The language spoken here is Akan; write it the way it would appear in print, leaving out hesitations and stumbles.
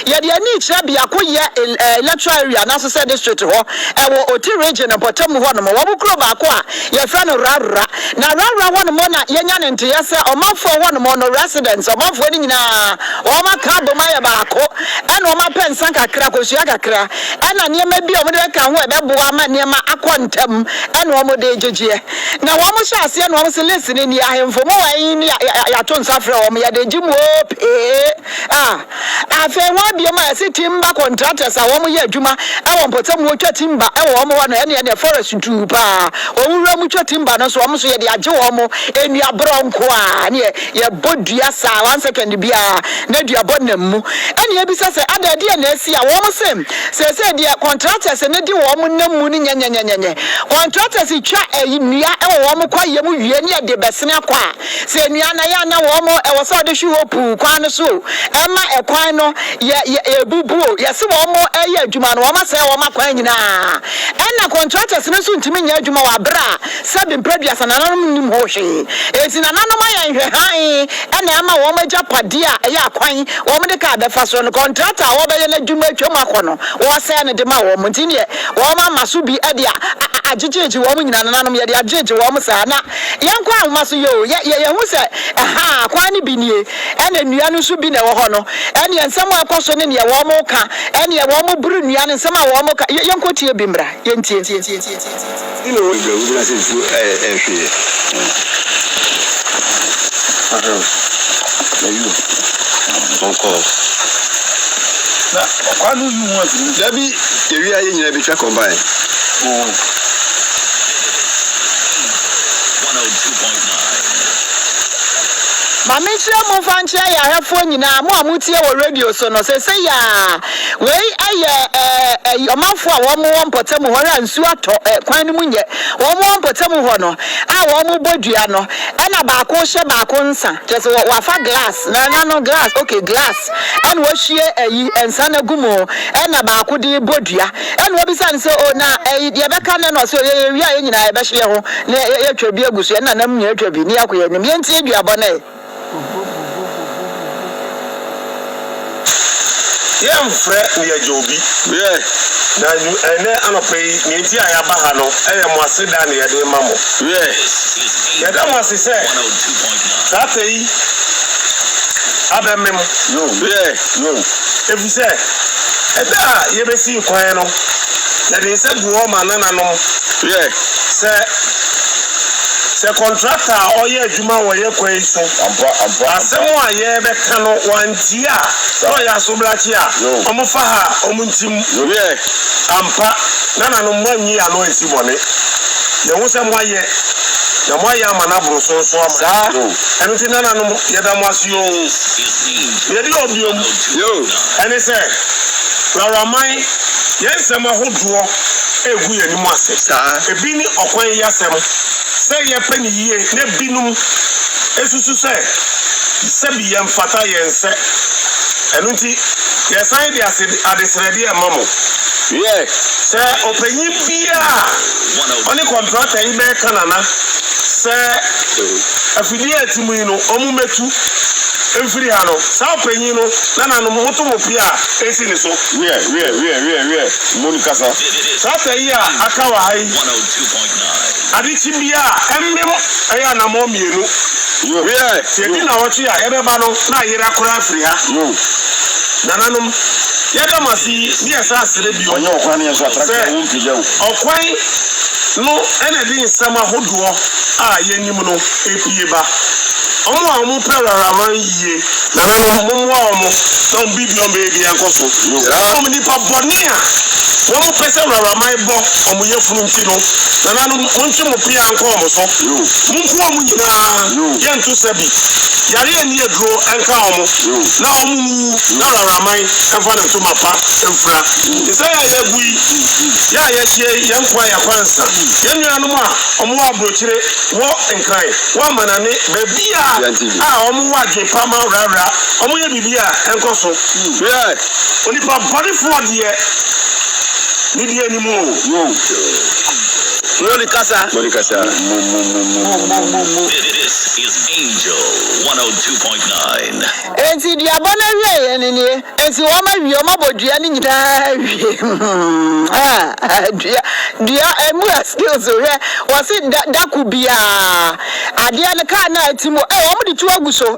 ye de ani kire bia koye electoral area na so say district ho e wo oti region bottom ho no wo bukro ba ko a ye fra no rara na rara ho no mo na ye nya ne nte ye se omafo ho no mo no residents omafo ni nyina o ma ka bo ma ye ba ko e na o ma pensan kakra kosua kakra e na ne ma bi o mo de ka ho e be bo ama ne ma akontam e na o mo de jeje na wo mo sha ase na o mo se lesi ne ni ahemfo mo wa yin ya to nsafre o mo ya de jimu afe wa bi ma se timba contractors a wo mo ye adwuma e wo potem wo twa timba e wo mo wa na ne forest tu pa o wura mu twa timba no so wo mo so ye de age wo mo enu abronko a ne ye bodua sa 1 second bia na dua bonam mu ene ebisa se adade na asi a wo mo se de contractors ne di wo mo nam mu ni nyenyenyenye contractors twa enua e wo mo kwa ye mu wie ne de besene kwa se enua na ya na wo mo e wo so de hwe hopu kwa no so e ma e kwan no ye bubuo ye se wo mo e ye adwuma no wo ma se wo ma kwan nyina ena contractors ne so ntimi nya adwuma wa bra se be previous na nanom nim ho hwe eti na nanom ayan hwe han ena ama wo ma japade a ye akwan wo mo de ka be fa so no contractor wo be ye na adwuma atwam akono wo se ne de ma wo mo ntini wo ma maso bi e de ajejeje wo mo nyina nanom ye de ajejeje wo mo sa na yenkwa ahoma so yo ye hu se aha kwan ni bi nie ena nua no so bi na wo ho no ene ensem akoso ne ne wo mo ka ene wo mo buru nua ne ensem wo mo ka yenko tie bi mra yentie ino wo gbe se fu hwe na you onko na kwanu yu won si dabi eri aye nyina bi twa combine Mama chire mo fanche ya hefo nyina mo amutie wo radio so no se ya we aye omafo a wo mo wompotem ho ra nsu ato kwan mu nye wo mo wompotem ho no a wo mo bodua no e na ba ko hye ba ko nsa just wa fa glass na no glass okay glass and wo hie ensa na gumo e na ba ko de bodua e na obi san se o na ye be ka ne no so ye wi a nyina ye be hye ho na ye twa bi agusu e na nam nya twa bi ni akoye ni ye ntie duabo na yam fre ne jobi na ene anopei ne nti ayaba ha no mo aseda ne ye de mamo ye da mo asese 102.9 tatei abemem no efuse eda ye besi kwan no ye de se buo ma nananom se contractor oye adwuma wo ye kwan so asemo aye be ka no wantia so ya so blachi a omo fa ha omo ntim ampa nana no mwanyi ya no esi bone ye hu se mwaye na mwaye ama na buru so ama enu ti nana no ye da mwasio ye di obiom ene se raramai ye nsem ahodo egu ye ni mu ase ebi ni okwan yasem say ye penny ye ne binum esusu say bi ye mfata ye nse enu nti ye san de adesrede e mamo say openyi bia oni contractor yi be kanana say affiliate mu no omu metu emfiri ha no sa openyi no na no moto mo pia esi ni so we monica sa tayi a akawa hai 102.9 adichi bia emmem aya na mo mienu we na wochi a ebeba no na yira kura afiri ha nananum yeda masi ni esa asere bi onye okwan ne so attract wo mpija wo okwan no ene di nsama hodo a yenim no epie ba omo a mo prara man yie nananum mo omo don bibion baby yankoso omo ni pa bonia wo pese rara man bo omo yefunu nti no nananum onchi mo pia anko omo so munku omo nyina yentu sabi yare ani edro anka omo na omo na rara man enfa na to mapa enfra isaya ye gui ya ye hie yenkwa ya kwansa yenuanum a omo abrochire wo enkran wo manane bebia omo waje pama rara omo ye bibia enkoso oni pa body for die ni die ni mo Monica. This is Angel 102.9. Enti dia bona wie enini enti wo ma wie o ma bodua ni nyina wie dia emu skills we wo se da ku bia ade an ka na atimo wo mo de tu aguso